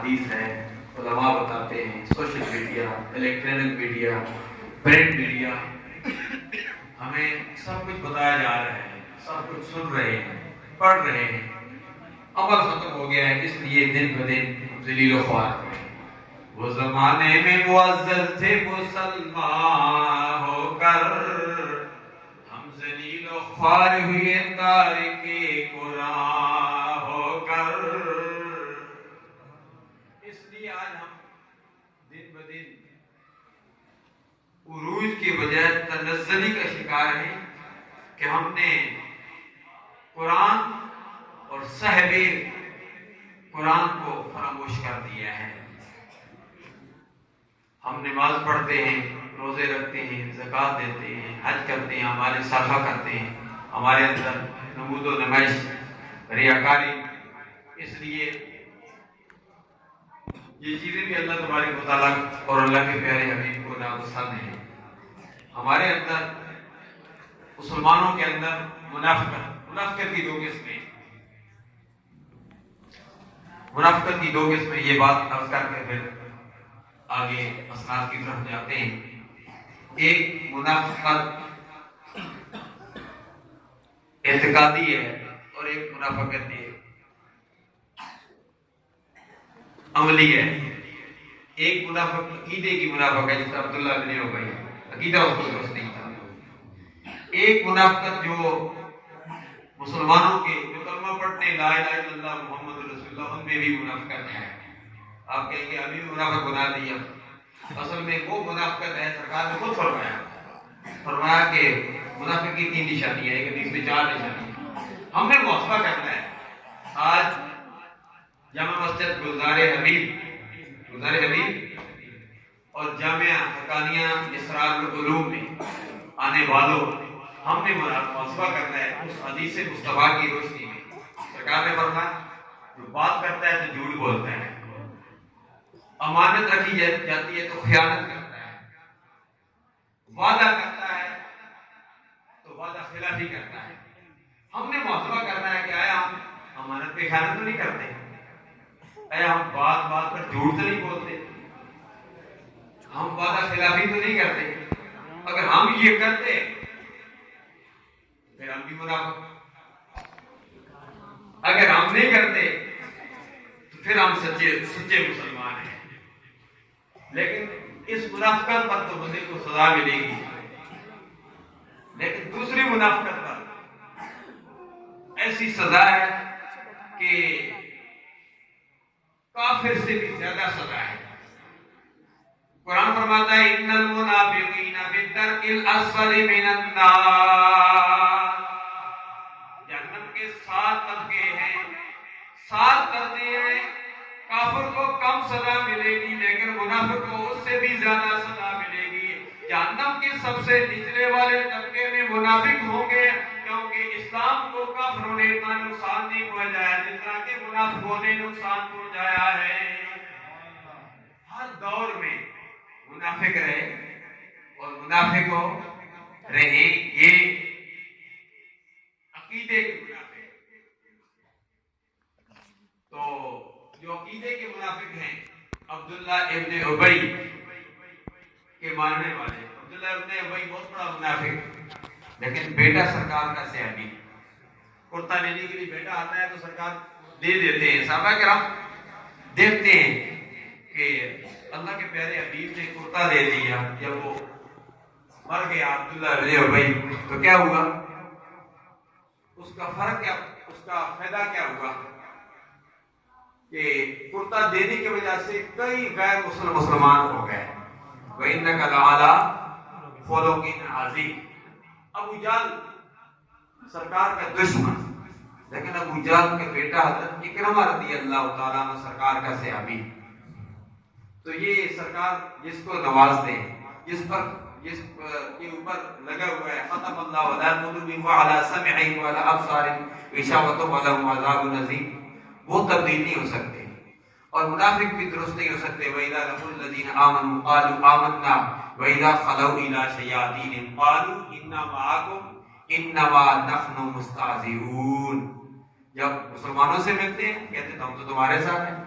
احادیث ہے، علماء بتاتے ہیں، social media, electronic media, print media, ہمیں سب کچھ بتایا جا رہا ہے، سب کچھ سن رہے ہیں، پڑھ رہے ہیں، عمل ختم ہو گیا ہے، اس لیے دن بدن ذلیل و خوار ہو گئے۔ وہ زمانے میں معزز تھے مسلمان ہو کر، ہم ذلیل و خوار ہوئے تارک قرآن ہو کر۔ اس لیے آج ہم دن بدن عروج کے بجائے تنزلی کا شکار ہیں کہ ہم نے قرآن اور صاحب قرآن کو فراموش کر دیا ہے۔ ہم نماز پڑھتے ہیں، روزے رکھتے ہیں، زکوٰۃ دیتے ہیں، حج کرتے ہیں، ہمارے صدقہ کرتے ہیں، ہمارے اندر نمود و نمائش، ریاکاری، اس لیے یہ چیزیں بھی اللہ تبارک و تعالیٰ اور اللہ کے پیارے حبیب کو ناپسند ہیں۔ ہمارے اندر، مسلمانوں کے اندر منافقت کی دو قسمیں، منافقت کی دو قسمیں، یہ بات عرض کر کے پھر آگے اسناد کی طرف جاتے ہیں۔ ایک منافقت اعتقادی ہے اور ایک منافقت عملی ہے۔ ایک منافقت عقیدے کی منافقت ہے، جس کا عبداللہ بن ابی، عقیدہ اس کو درست نہیں تھا۔ ایک منافقت جو مسلمانوں کے جو کلمہ پڑھتے لا الہ الا اللہ محمد رسول اللہ، ان میں بھی منافقت ہے۔ آپ کہیں گے ابھی بھی منافق بنا دیا، اصل میں وہ منافقت ہے، سرکار نے خود فرمایا کہ منافق کی 3 نشانیاں ہیں، ایک حدیث میں 4 نشانیاں، ہم نے محاسبہ کرنا ہے۔ آج جامع مسجد گلزار حبیب اور جامعہ حقانیہ اسرار العلوم میں آنے والوں، ہم نے محاسبہ کرنا ہے اس حدیث مصطفیٰ کی روشنی میں۔ سرکار نے فرمایا جو بات کرتا ہے تو جھوٹ بولتا ہے، امانت رکھی جاتی ہے تو خیانت کرتا ہے، وعدہ کرتا ہے تو وعدہ خلافی کرتا ہے۔ ہم نے محاسبہ کرنا ہے کہ آیا ہم امانت پہ خیانت تو نہیں کرتے، آیا ہم بات پر جھوٹ تو نہیں بولتے، ہم وعدہ خلافی تو نہیں کرتے۔ اگر ہم یہ کرتے پھر ہم بھی منافق، اگر ہم نہیں کرتے تو پھر ہم سچے مسلمان ہیں۔ لیکن اس منافقت پر تو بندے کو سزا ملے گی، لیکن دوسری منافقت پر ایسی سزا ہے کہ کافر سے بھی زیادہ سزا ہے۔ قرآن فرماتا ہے ان المنافقین فی الدرک الاسفل من النار، جہنم کے 7 طبقے ہیں، 7 درجے ہیں۔ کافر کو کم سزا ملے گی لیکن منافق کو اس سے بھی زیادہ سزا ملے گی۔ جہنم کے سب سے نچلے والے طبقے میں منافق ہوں گے، کیونکہ اسلام کو کافروں نے اتنا نقصان نہیں پہنچایا جتنا کہ منافقوں نے نقصان پہنچایا ہے۔ ہر دور میں منافق رہے اور منافق کو رہے، یہ عقیدے کے منافق۔ تو جو عقیدے کے منافق ہیں، عبداللہ ابن ابی کے ماننے والے، عبداللہ ابن ابی بہت بڑا منافق، لیکن بیٹا سرکار کا صحابی، کرتا لینے کے لیے بیٹا آتا ہے تو سرکار دے دیتے ہیں۔ صحابہ کرام دیکھتے ہیں کہ اللہ کے پیارے حبیب نے کرتا دے دیا، جب وہ مر گیا عبداللہ ابن ابی تو کیا ہوا؟ اس کا فرق کیا، اس کا فائدہ کیا ہوا کہ کرتا دینے کی وجہ سے کئی غیر مسلمان ہو گئے۔ وَإِنَّكَ لَعَلَىٰ خُلُقٍ عَظِيمٍ۔ ابو جہل سرکار کا دشمن، لیکن ابو جہل کا بیٹا حضرت اکرمہ رضی اللہ تعالیٰ عنہ سرکار کا صحابی۔ تو یہ سرکار جس کو نوازتے ہیں، جس کے اوپر لگا ہوا ہے ختم اللہ علی قلوبہم وعلی سمعہم وعلی ابصارہم غشاوۃ ولہم عذاب عظیم، وہ تبدیل نہیں ہو سکتے اور منافق بھی درست نہیں ہو سکتے۔ وَإِذَا لَقُوا الَّذِينَ آمَنُوا قَالُوا آمَنَّا وَإِذَا خَلَوْا إِلَىٰ شَيَاطِینِهِمْ قَالُوا إِنَّا مَعَكُمْ إِنَّمَا نَحْنُ مُسْتَهْزِئُونَ۔ جب مسلمانوں سے ملتے ہیں کہتے ہیں ہم تو تمہارے ساتھ ہیں،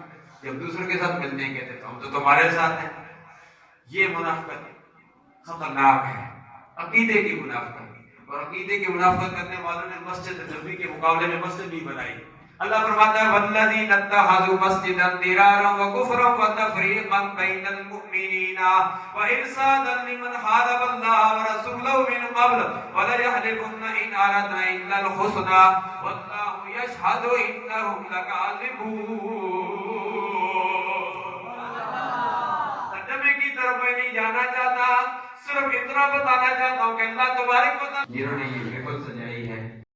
جب دوسرے کے ساتھ ملتے ہیں کہتے ہم تو تمہارے ساتھ ہیں. یہ منافقت خطرناک ہے، عقیدے کی منافقت. اور عقیدے کی منافقت کرنے والوں نے مسجد نبی کے مقابلے میں مسجد بھی بنائی. اللہ فرماتا ہے والذین اتخذوا مسجدا ضرارا وکفرا وتفریقا بین المؤمنین وارصادا لمن حارب اللہ ورسولہ من قبل وليحلفن ان اردنا الا الحسنى واللہ یشہد انہم لکاذبون. ترجمے کی طرف میں نہیں جانا چاہتا، صرف اتنا بتانا چاہتا ہوں کہ اللہ تبارک و تعالی جنہوں نے